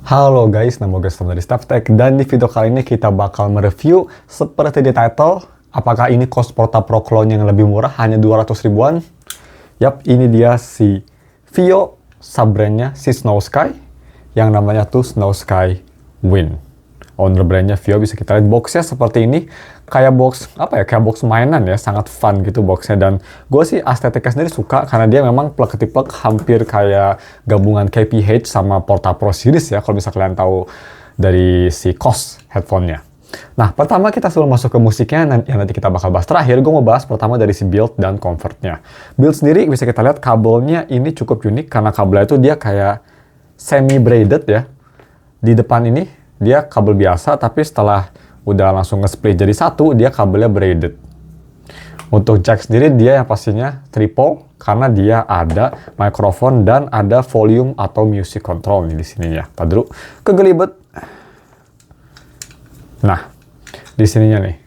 Halo guys, nama gue Sam dari StuffTech, dan di video kali ini kita bakal mereview seperti di title, apakah ini Cos Porta Pro clone yang lebih murah, hanya 200 ribuan. Yap, ini dia si Vio, sub-brandnya si Snow Sky, yang namanya tuh Snow Sky Wind. Owner brandnya Vio, bisa kita lihat boxnya seperti ini, kayak box kayak box mainan ya, sangat fun gitu boxnya. Dan gue sih estetiknya sendiri suka karena dia memang plek-plek hampir kayak gabungan KPH sama Porta Pro series ya, kalau bisa kalian tahu dari si Cos headphone-nya. Nah, pertama kita sebelum masuk ke musiknya yang nanti kita bakal bahas terakhir, gue mau bahas pertama dari si build dan comfortnya. Build sendiri bisa kita lihat kabelnya ini cukup unik karena kabelnya itu dia kayak semi braided ya. Di depan ini dia kabel biasa, tapi setelah udah langsung nge-split jadi satu, dia kabelnya braided. Untuk jack sendiri dia yang pastinya triple karena dia ada mikrofon dan ada volume atau music control nih di sininya. Tadi dulu kegelibet. Nah, di sininya nih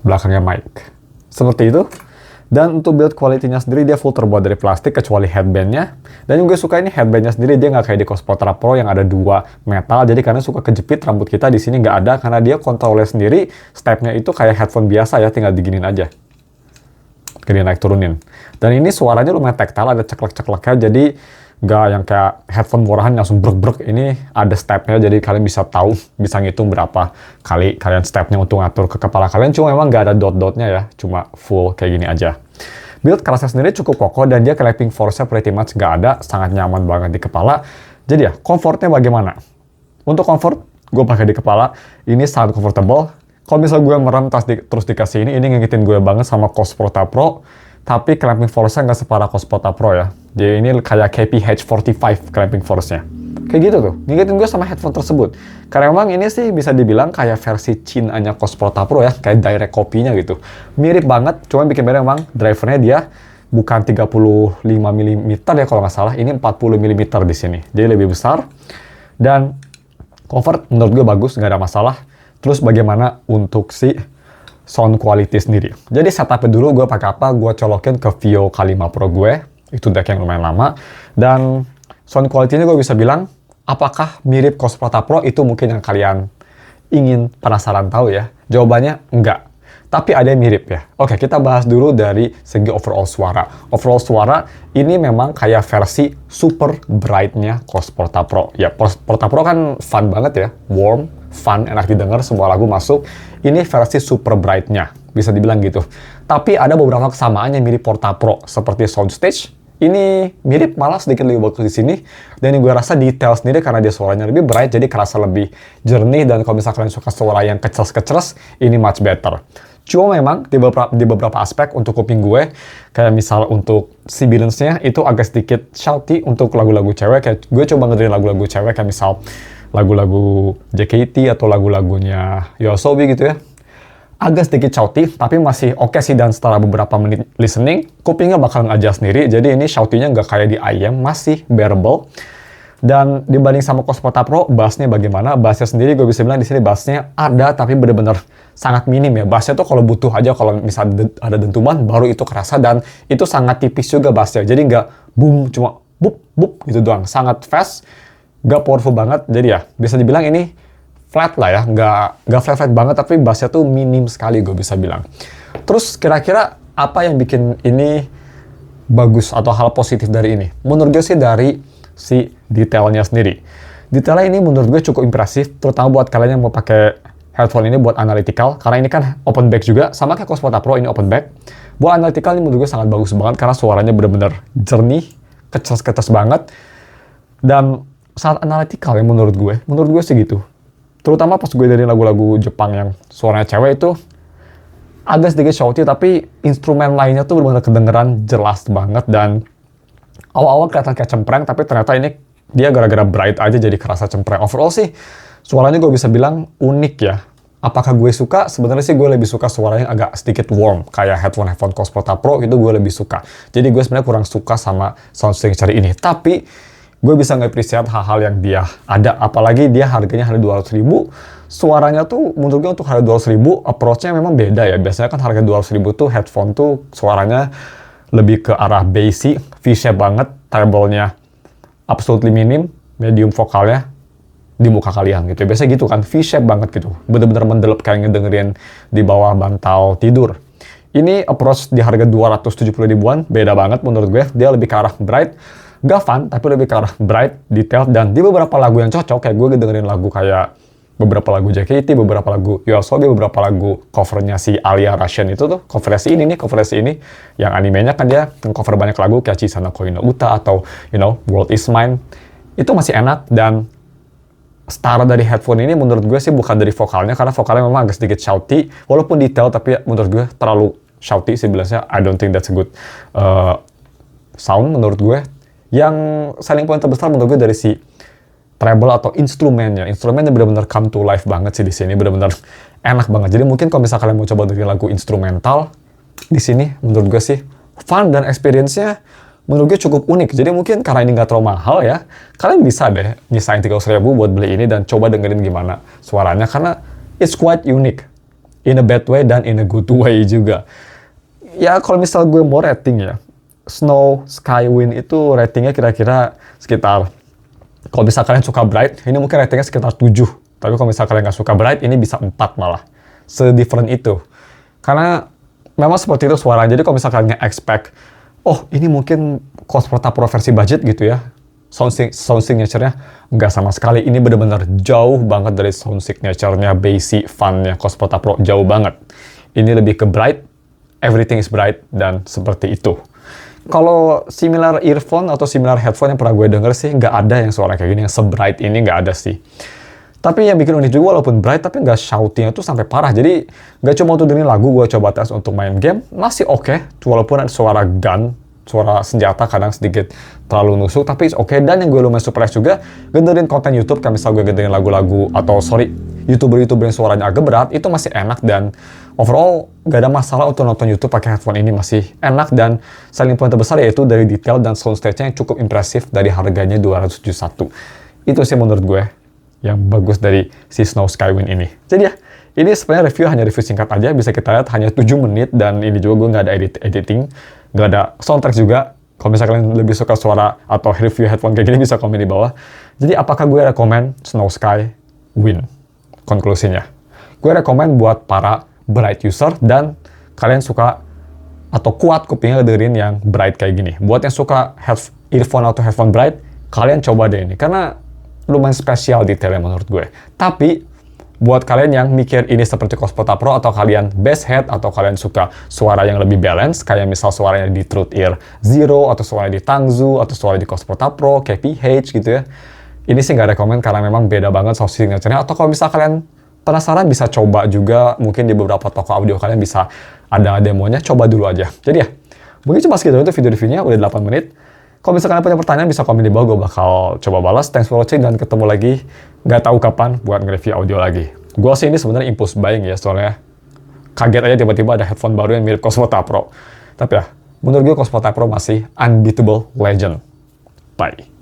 belakangnya mic. Seperti itu. Dan untuk build quality-nya sendiri dia full terbuat dari plastik kecuali headband-nya. Dan juga suka ini headband-nya sendiri dia nggak kayak di Cos Porta Pro yang ada dua metal. Jadi karena suka kejepit rambut kita di sini nggak ada karena dia kontrolnya sendiri step-nya itu kayak headphone biasa ya, tinggal diginin aja. Gini naik turunin. Dan ini suaranya lumayan tactile, ada ceklek-cekleknya, jadi nggak yang kayak headphone murahan langsung brek-brek. Ini ada step-nya, jadi kalian bisa tahu, bisa ngitung berapa kali kalian step-nya untuk ngatur ke kepala kalian. Cuma memang nggak ada dot-dotnya ya, cuma full kayak gini aja. Build kerasnya sendiri cukup kokoh dan dia clapping force-nya pretty much nggak ada, sangat nyaman banget di kepala. Jadi ya, comfort-nya bagaimana? Untuk comfort, gue pakai di kepala, ini sangat comfortable. Kalau misal gue merem terus dikasih ini ngingetin gue banget sama Cos Porta Pro. Tapi clamping force-nya nggak separah Cos Porta Pro ya. Jadi ini kayak KPH45 clamping force-nya. Kayak gitu tuh, ngingetin gue sama headphone tersebut. Karena memang ini sih bisa dibilang kayak versi Cina-nya Cos Porta Pro ya, kayak direct copy-nya gitu. Mirip banget, cuma bikin beda memang drivernya dia bukan 35 mm ya kalau nggak salah, ini 40 mm di sini. Jadi lebih besar. Dan comfort menurut gue bagus, nggak ada masalah. Terus bagaimana untuk si sound quality sendiri. Jadi setupnya dulu gue pakai apa? Gue colokin ke Vio K5 Pro gue. Itu deck yang lumayan lama. Dan sound quality-nya gue bisa bilang, apakah mirip Cos Porta Pro? Itu mungkin yang kalian ingin penasaran tahu ya. Jawabannya enggak. Tapi ada yang mirip ya. Oke, kita bahas dulu dari segi overall suara. Overall suara ini memang kayak versi super bright-nya Cos Porta Pro. Ya, Porta Pro kan fun banget ya. Warm, fun, enak didengar, semua lagu masuk. Ini versi super bright-nya, bisa dibilang gitu. Tapi ada beberapa kesamaan yang mirip Porta Pro, seperti soundstage. Ini mirip, malah sedikit lebih bagus di sini. Dan ini gue rasa detail sendiri karena dia suaranya lebih bright, jadi kerasa lebih jernih. Dan kalau misalkan kalian suka suara yang kecers-kecers, ini much better. Cuma memang di beberapa aspek untuk kuping gue, kayak misal untuk sibilance-nya itu agak sedikit shouty untuk lagu-lagu cewek. Kayak gue coba ngedengerin lagu-lagu cewek, kayak misal lagu-lagu JKT atau lagu-lagunya YOASOBI gitu ya. Agak sedikit shouty, tapi masih oke sih, dan setelah beberapa menit listening, kupingnya bakal nge-adjust sendiri. Jadi ini shouty-nya nggak kayak di IM, masih bearable. Dan dibanding sama Cos Porta Pro, bassnya bagaimana? Bassnya sendiri gue bisa bilang di sini bassnya ada, tapi bener-bener sangat minim ya. Bassnya tuh kalau butuh aja, kalau misalnya ada dentuman, baru itu kerasa, dan itu sangat tipis juga bassnya. Jadi nggak boom, cuma bup, bup gitu doang. Sangat fast, nggak powerful banget. Jadi ya, bisa dibilang ini flat lah ya, nggak flat banget, tapi bassnya tuh minim sekali gue bisa bilang. Terus kira-kira apa yang bikin ini bagus atau hal positif dari ini? Menurut gue sih dari si detailnya sendiri. Detailnya ini menurut gue cukup impresif, terutama buat kalian yang mau pakai headphone ini buat analytical, karena ini kan open back juga, sama kayak Cos Porta Pro ini open back. Buat analytical ini menurut gue sangat bagus banget, karena suaranya bener-bener jernih, kecas-kecas banget, dan sangat analytical ya menurut gue sih gitu. Terutama pas gue dari lagu-lagu Jepang yang suaranya cewek itu agak sedikit shouty, tapi instrumen lainnya tuh benar-benar kedengeran jelas banget. Dan awal-awal kelihatan kayak cempreng, tapi ternyata ini dia gara-gara bright aja jadi kerasa cempreng. Overall sih suaranya gue bisa bilang unik ya. Apakah gue suka? Sebenarnya sih gue lebih suka suaranya yang agak sedikit warm, kayak headphone Cos Porta Pro itu gue lebih suka. Jadi gue sebenarnya kurang suka sama sound signature ini. Tapi gue bisa nge-appreciate hal-hal yang dia ada, apalagi dia harganya hanya 200 ribu. Suaranya tuh menurut gue untuk harga 200 ribu, approach-nya memang beda ya. Biasanya kan harga 200 ribu tuh headphone tuh suaranya lebih ke arah bassy, V-shape banget, treble-nya absolutely minim, medium vokalnya, di muka kalian gitu. Biasanya gitu kan, V-shape banget gitu. Bener-bener mendelep kayak ngedengerin di bawah bantal tidur. Ini approach di harga 270 ribuan, beda banget menurut gue. Dia lebih ke arah bright, gak fun, tapi lebih ke arah bright, detail, dan di beberapa lagu yang cocok, kayak gue dengerin lagu kayak beberapa lagu JKT, beberapa lagu YOASOBI, beberapa lagu covernya si Alia Russian itu tuh, covernya si ini, yang animenya kan dia cover banyak lagu kayak Chisana Koi no Uta atau, World Is Mine. Itu masih enak, dan setara dari headphone ini menurut gue sih bukan dari vokalnya, karena vokalnya memang agak sedikit shouty, walaupun detail, tapi menurut gue terlalu shouty sih bilangnya. I don't think that's a good sound menurut gue. Yang selling point terbesar menurut gue dari si treble atau instrumennya benar-benar come to life banget sih di sini, benar-benar enak banget. Jadi mungkin kalau misalnya kalian mau coba dengerin lagu instrumental di sini, menurut gue sih fun dan experience-nya menurut gue cukup unik. Jadi mungkin karena ini nggak terlalu mahal ya, kalian bisa deh nyisain 300 ribu buat beli ini dan coba dengerin gimana suaranya, karena it's quite unique in a bad way dan in a good way juga. Ya kalau misal gue mau rating ya, Snow Sky Wind itu ratingnya kira-kira sekitar, kalau misal kalian suka bright, ini mungkin ratingnya sekitar 7. Tapi kalau misal kalian nggak suka bright, ini bisa 4 malah. Se-different itu. Karena memang seperti itu suaranya. Jadi kalau misal kalian nge-expect, oh ini mungkin Cosmota Pro versi budget gitu ya, sound signature-nya nggak sama sekali. Ini benar-benar jauh banget dari sound signature-nya, bassy, fun-nya Cosmota Pro. Jauh banget. Ini lebih ke bright, everything is bright, dan seperti itu. Kalau similar earphone atau similar headphone yang pernah gue denger sih, nggak ada yang suara kayak gini, yang se-bright ini nggak ada sih. Tapi yang bikin unik juga, walaupun bright, tapi nggak shouting itu sampai parah. Jadi, nggak cuma untuk dengerin lagu, gue coba tes untuk main game, masih oke. Walaupun ada suara gun, suara senjata kadang sedikit terlalu nusuk, tapi oke. Dan yang gue lumayan surprise juga, dengerin konten YouTube, kayak misal gue dengerin lagu-lagu, atau YouTuber-YouTuber yang suaranya agak berat, itu masih enak, dan overall gak ada masalah untuk nonton YouTube pakai headphone ini, masih enak. Dan selling point terbesar yaitu dari detail dan soundstage-nya yang cukup impresif dari harganya 271. Itu sih menurut gue yang bagus dari si Snow Skywind ini. Jadi ya, ini sebenarnya hanya review singkat aja, bisa kita lihat hanya 7 menit, dan ini juga gue nggak ada editing, nggak ada soundtrack juga. Kalau misalnya kalian lebih suka suara atau review headphone kayak gini, bisa komen di bawah. Jadi apakah gue rekomen Snow Skywind? Konklusinya, gue rekomen buat para bright user dan kalian suka atau kuat kupingnya dengerin yang bright kayak gini. Buat yang suka earphone atau headphone bright, kalian coba deh ini, karena lumayan spesial detailnya menurut gue. Tapi buat kalian yang mikir ini seperti Cosmota Pro, atau kalian bass head, atau kalian suka suara yang lebih balance, kayak misal suaranya di Truth Ear Zero, atau suaranya di Tangzu, atau suara di Cosmota Pro, kayak PH gitu ya. Ini sih nggak rekomen karena memang beda banget sound signature-nya. Atau kalau misal kalian penasaran, bisa coba juga, mungkin di beberapa toko audio kalian bisa ada demonya, coba dulu aja. Jadi ya, mungkin cuma segitu itu video reviewnya, udah 8 menit. Kalau misalkan kalian punya pertanyaan, bisa komen di bawah, gue bakal coba balas. Thanks for watching, dan ketemu lagi, nggak tahu kapan buat nge-review audio lagi. Gue sih ini sebenarnya impulse buying ya, soalnya kaget aja tiba-tiba ada headphone baru yang mirip Cosmota Pro. Tapi ya, menurut gue Cosmota Pro masih unbeatable legend. Bye.